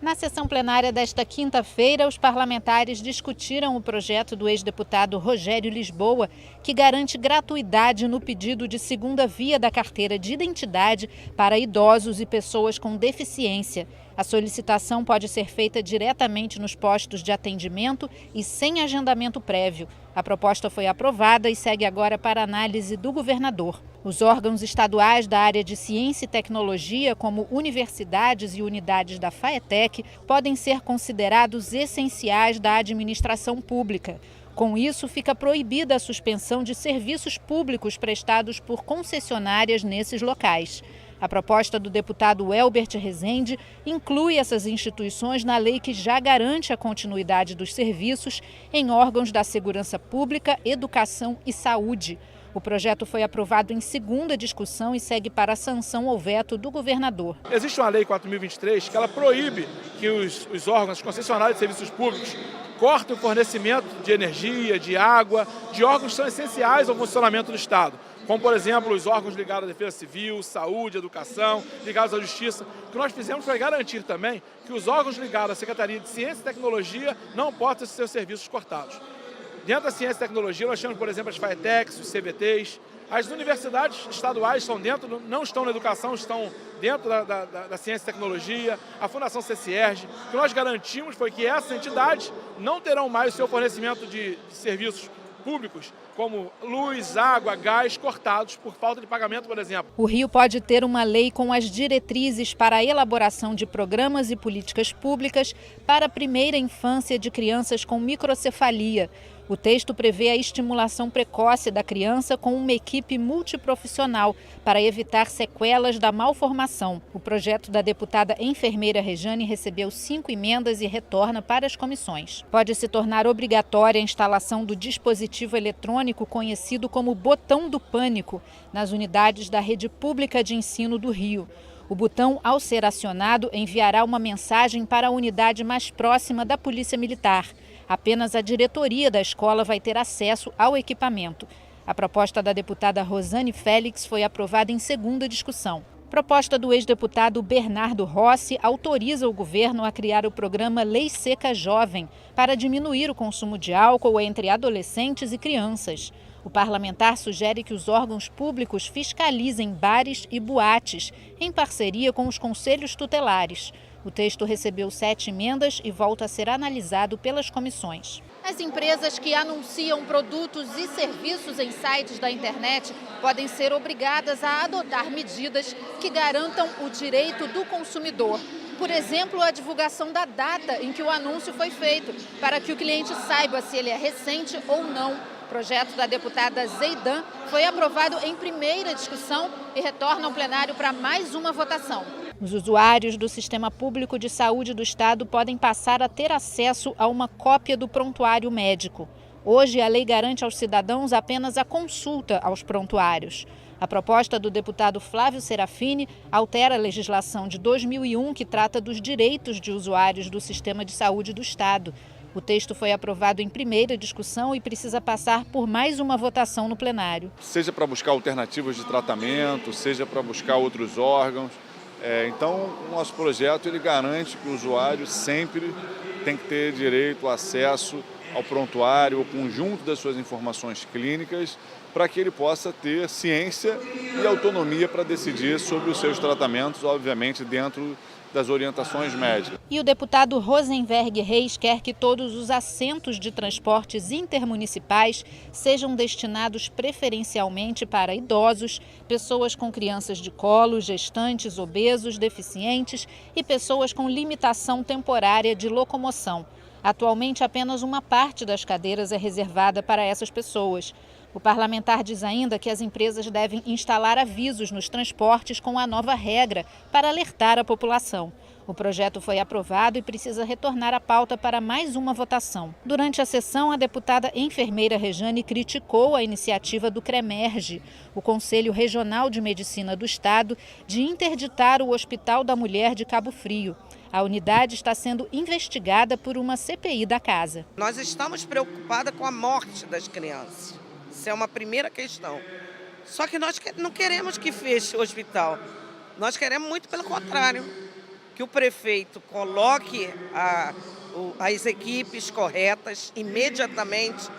Na sessão plenária desta quinta-feira, os parlamentares discutiram o projeto do ex-deputado Rogério Lisboa, que garante gratuidade no pedido de segunda via da carteira de identidade para idosos e pessoas com deficiência. A solicitação pode ser feita diretamente nos postos de atendimento e sem agendamento prévio. A proposta foi aprovada e segue agora para análise do governador. Os órgãos estaduais da área de ciência e tecnologia, como universidades e unidades da FAETEC, podem ser considerados essenciais da administração pública. Com isso, fica proibida a suspensão de serviços públicos prestados por concessionárias nesses locais. A proposta do deputado Elbert Rezende inclui essas instituições na lei que já garante a continuidade dos serviços em órgãos da segurança pública, educação e saúde. O projeto foi aprovado em segunda discussão e segue para a sanção ou veto do governador. Existe uma lei 4.023 que ela proíbe que os órgãos concessionários de serviços públicos cortem o fornecimento de energia, de água, de órgãos que são essenciais ao funcionamento do Estado, como, por exemplo, os órgãos ligados à Defesa Civil, Saúde, Educação, ligados à Justiça. O que nós fizemos foi garantir também que os órgãos ligados à Secretaria de Ciência e Tecnologia não possam ter seus serviços cortados. Dentro da ciência e tecnologia, nós temos, por exemplo, as FAETECs, os CBTs. As universidades estaduais estão dentro, não estão na educação, estão dentro da ciência e tecnologia, a Fundação CCERJ. O que nós garantimos foi que essas entidades não terão mais o seu fornecimento de serviços públicos, como luz, água, gás, cortados por falta de pagamento, por exemplo. O Rio pode ter uma lei com as diretrizes para a elaboração de programas e políticas públicas para a primeira infância de crianças com microcefalia. O texto prevê a estimulação precoce da criança com uma equipe multiprofissional para evitar sequelas da malformação. O projeto da deputada enfermeira Rejane recebeu 5 emendas e retorna para as comissões. Pode se tornar obrigatória a instalação do dispositivo eletrônico conhecido como botão do pânico nas unidades da rede pública de ensino do Rio. O botão, ao ser acionado, enviará uma mensagem para a unidade mais próxima da Polícia Militar. Apenas a diretoria da escola vai ter acesso ao equipamento. A proposta da deputada Rosane Félix foi aprovada em segunda discussão. Proposta do ex-deputado Bernardo Rossi autoriza o governo a criar o programa Lei Seca Jovem para diminuir o consumo de álcool entre adolescentes e crianças. O parlamentar sugere que os órgãos públicos fiscalizem bares e boates, em parceria com os conselhos tutelares. O texto recebeu 7 emendas e volta a ser analisado pelas comissões. As empresas que anunciam produtos e serviços em sites da internet podem ser obrigadas a adotar medidas que garantam o direito do consumidor. Por exemplo, a divulgação da data em que o anúncio foi feito, para que o cliente saiba se ele é recente ou não. O projeto da deputada Zeidan foi aprovado em primeira discussão e retorna ao plenário para mais uma votação. Os usuários do Sistema Público de Saúde do Estado podem passar a ter acesso a uma cópia do prontuário médico. Hoje, a lei garante aos cidadãos apenas a consulta aos prontuários. A proposta do deputado Flávio Serafini altera a legislação de 2001, que trata dos direitos de usuários do Sistema de Saúde do Estado. O texto foi aprovado em primeira discussão e precisa passar por mais uma votação no plenário. Seja para buscar alternativas de tratamento, seja para buscar outros órgãos. Então, o nosso projeto ele garante que o usuário sempre tem que ter direito, acesso ao prontuário, ao conjunto das suas informações clínicas, para que ele possa ter ciência e autonomia para decidir sobre os seus tratamentos, obviamente dentro das orientações médicas. E o deputado Rosenberg Reis quer que todos os assentos de transportes intermunicipais sejam destinados preferencialmente para idosos, pessoas com crianças de colo, gestantes, obesos, deficientes e pessoas com limitação temporária de locomoção. Atualmente, apenas uma parte das cadeiras é reservada para essas pessoas. O parlamentar diz ainda que as empresas devem instalar avisos nos transportes com a nova regra para alertar a população. O projeto foi aprovado e precisa retornar à pauta para mais uma votação. Durante a sessão, a deputada enfermeira Rejane criticou a iniciativa do CREMERGE, o Conselho Regional de Medicina do Estado, de interditar o Hospital da Mulher de Cabo Frio. A unidade está sendo investigada por uma CPI da casa. Nós estamos preocupados com a morte das crianças. Isso é uma primeira questão. Só que nós não queremos que feche o hospital. Nós queremos muito pelo contrário. que o prefeito coloque as equipes corretas imediatamente,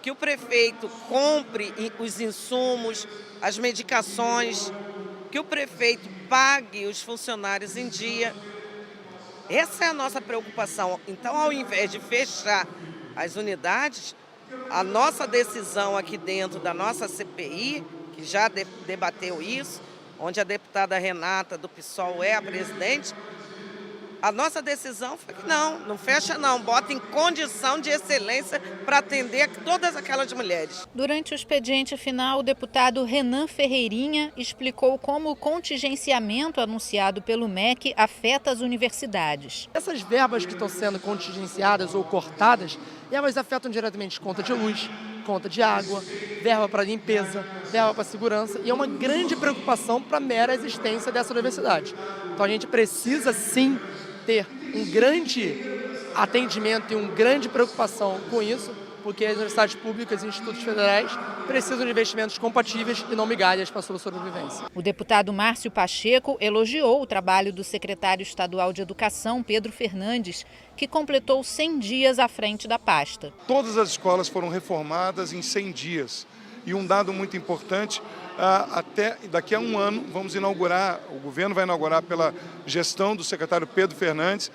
que o prefeito compre os insumos, as medicações, que o prefeito pague os funcionários em dia. Essa é a nossa preocupação. Então, ao invés de fechar as unidades, a nossa decisão aqui dentro da nossa CPI, que já debateu isso, onde a deputada Renata do PSOL é a presidente, a nossa decisão foi que não fecha não, bota em condição de excelência para atender todas aquelas mulheres. Durante o expediente final, o deputado Renan Ferreirinha explicou como o contingenciamento anunciado pelo MEC afeta as universidades. Essas verbas que estão sendo contingenciadas ou cortadas, elas afetam diretamente conta de luz, conta de água, verba para limpeza, verba para segurança, e é uma grande preocupação para a mera existência dessa universidade. Então a gente precisa sim ter um grande atendimento e uma grande preocupação com isso, porque as universidades públicas e institutos federais precisam de investimentos compatíveis e não migalhas para a sua sobrevivência. O deputado Márcio Pacheco elogiou o trabalho do secretário estadual de Educação, Pedro Fernandes, que completou 100 dias à frente da pasta. Todas as escolas foram reformadas em 100 dias. E um dado muito importante, até daqui a um ano vamos inaugurar, o governo vai inaugurar pela gestão do secretário Pedro Fernandes,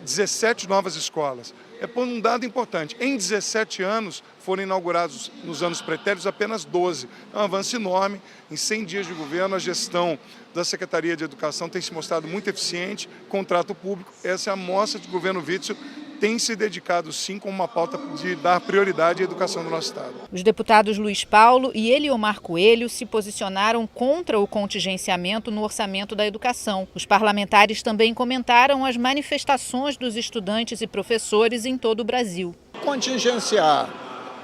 17 novas escolas. É um dado importante, em 17 anos foram inaugurados nos anos pretéritos apenas 12. É um avanço enorme, em 100 dias de governo a gestão da Secretaria de Educação tem se mostrado muito eficiente, contrato público, essa é a mostra de governo Witzel, tem se dedicado sim com uma pauta de dar prioridade à educação do nosso estado. Os deputados Luiz Paulo e Eliomar Coelho se posicionaram contra o contingenciamento no orçamento da educação. Os parlamentares também comentaram as manifestações dos estudantes e professores em todo o Brasil. Contingenciar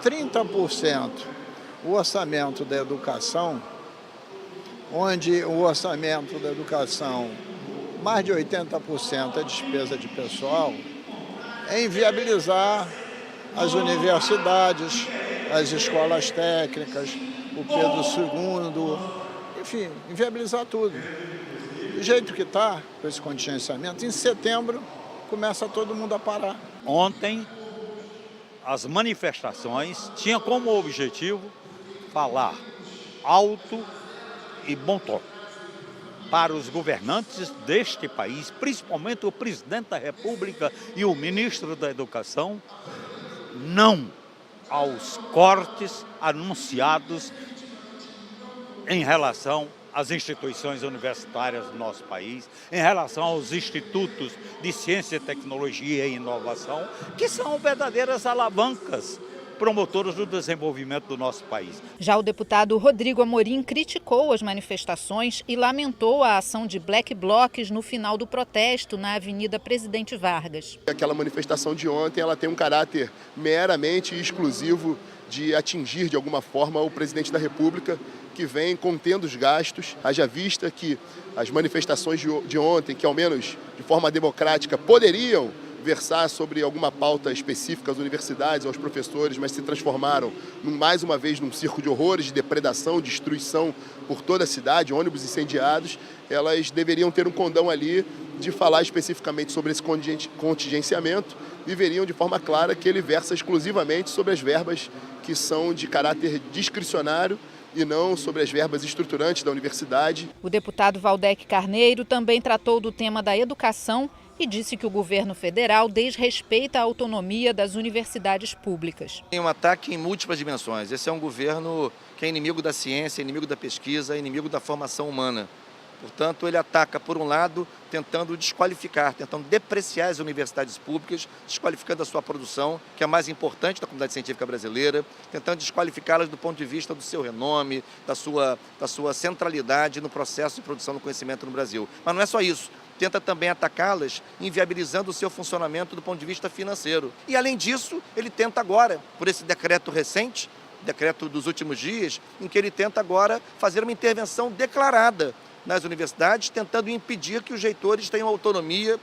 30% o orçamento da educação, onde o orçamento da educação, mais de 80% é despesa de pessoal, é inviabilizar as universidades, as escolas técnicas, o Pedro II, enfim, inviabilizar tudo. Do jeito que está, com esse contingenciamento, em setembro começa todo mundo a parar. Ontem, as manifestações tinham como objetivo falar alto e bom tom para os governantes deste país, principalmente o presidente da República e o ministro da Educação, não aos cortes anunciados em relação às instituições universitárias do nosso país, em relação aos institutos de ciência, tecnologia e inovação, que são verdadeiras alavancas promotoras do desenvolvimento do nosso país. Já o deputado Rodrigo Amorim criticou as manifestações e lamentou a ação de black blocs no final do protesto na Avenida Presidente Vargas. Aquela manifestação de ontem ela tem um caráter meramente exclusivo de atingir de alguma forma o presidente da República, que vem contendo os gastos, haja vista que as manifestações de ontem, que ao menos de forma democrática poderiam versar sobre alguma pauta específica às universidades, aos professores, mas se transformaram mais uma vez num circo de horrores, de depredação, destruição por toda a cidade, ônibus incendiados, elas deveriam ter um condão ali de falar especificamente sobre esse contingenciamento e veriam de forma clara que ele versa exclusivamente sobre as verbas que são de caráter discricionário e não sobre as verbas estruturantes da universidade. O deputado Valdec Carneiro também tratou do tema da educação e disse que o governo federal desrespeita a autonomia das universidades públicas. Tem um ataque em múltiplas dimensões. Esse é um governo que é inimigo da ciência, inimigo da pesquisa, inimigo da formação humana. Portanto, ele ataca, por um lado, tentando desqualificar, tentando depreciar as universidades públicas, desqualificando a sua produção, que é a mais importante da comunidade científica brasileira, tentando desqualificá-las do ponto de vista do seu renome, da sua centralidade no processo de produção do conhecimento no Brasil. Mas não é só isso. Tenta também atacá-las, inviabilizando o seu funcionamento do ponto de vista financeiro. E, além disso, ele tenta agora, por esse decreto recente, decreto dos últimos dias, em que ele tenta agora fazer uma intervenção declarada nas universidades, tentando impedir que os reitores tenham autonomia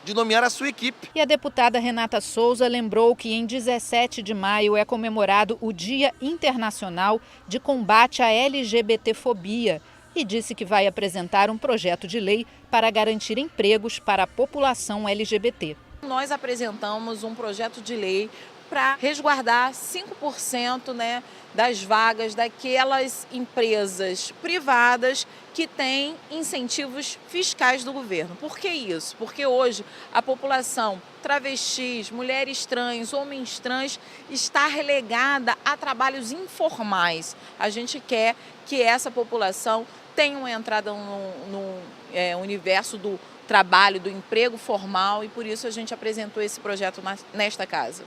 de nomear a sua equipe. E a deputada Renata Souza lembrou que em 17 de maio é comemorado o Dia Internacional de Combate à LGBTfobia, e disse que vai apresentar um projeto de lei para garantir empregos para a população LGBT. Nós apresentamos um projeto de lei para resguardar 5%, das vagas daquelas empresas privadas que têm incentivos fiscais do governo. Por que isso? Porque hoje a população travestis, mulheres trans, homens trans está relegada a trabalhos informais. A gente quer que essa população tenha uma entrada no universo do trabalho, do emprego formal, e por isso a gente apresentou esse projeto nesta casa.